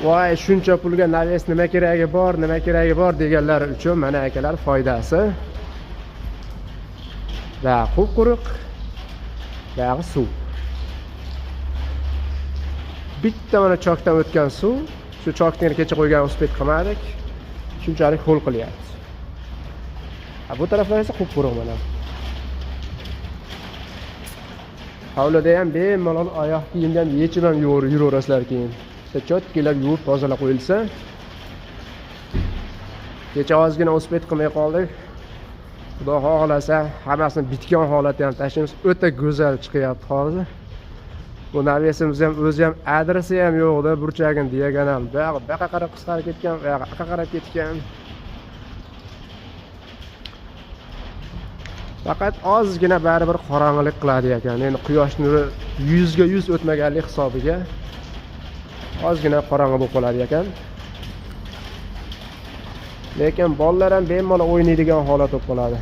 voy shuncha pulga naves nima keragi bor deganlar uchun mana akalar foydasi. Va quruq bog'i suv. Bitta mana chokdan o'tgan suv, shu chokni kecha qo'ygan uspet qilmadik. Shunchalik ho'l qilyapti. Bu taraflar esa quruq mana. Hovlida ham bemalol oyoq kiyimdan yechib ham yuraverasizlar keyin. Chotkilab yuvib tozalab qo'yilsa. Kecha ozgina uspet qilmay qoldik. Xudo xohlasa hammasini bitgan holatda ham tashlaymiz. O'ta go'zal chiqyapti hozir. Bu navesimiz ham o'zi ham adresi ham yo'qda, burchagini diagonal. Bu yoqqa qarab qisqarib ketgan, bu yoqqa qarab ketgan. Faqat ozgina baribir qorong'ilik qiladi ekan. Endi quyosh nuri 100 ga 100 o'tmaganlik hisobiga ozgina qorong'i bo'lib qoladi ekan. Lekin bolalar ham bemalol o'ynaydigan holat bo'lib qoladi.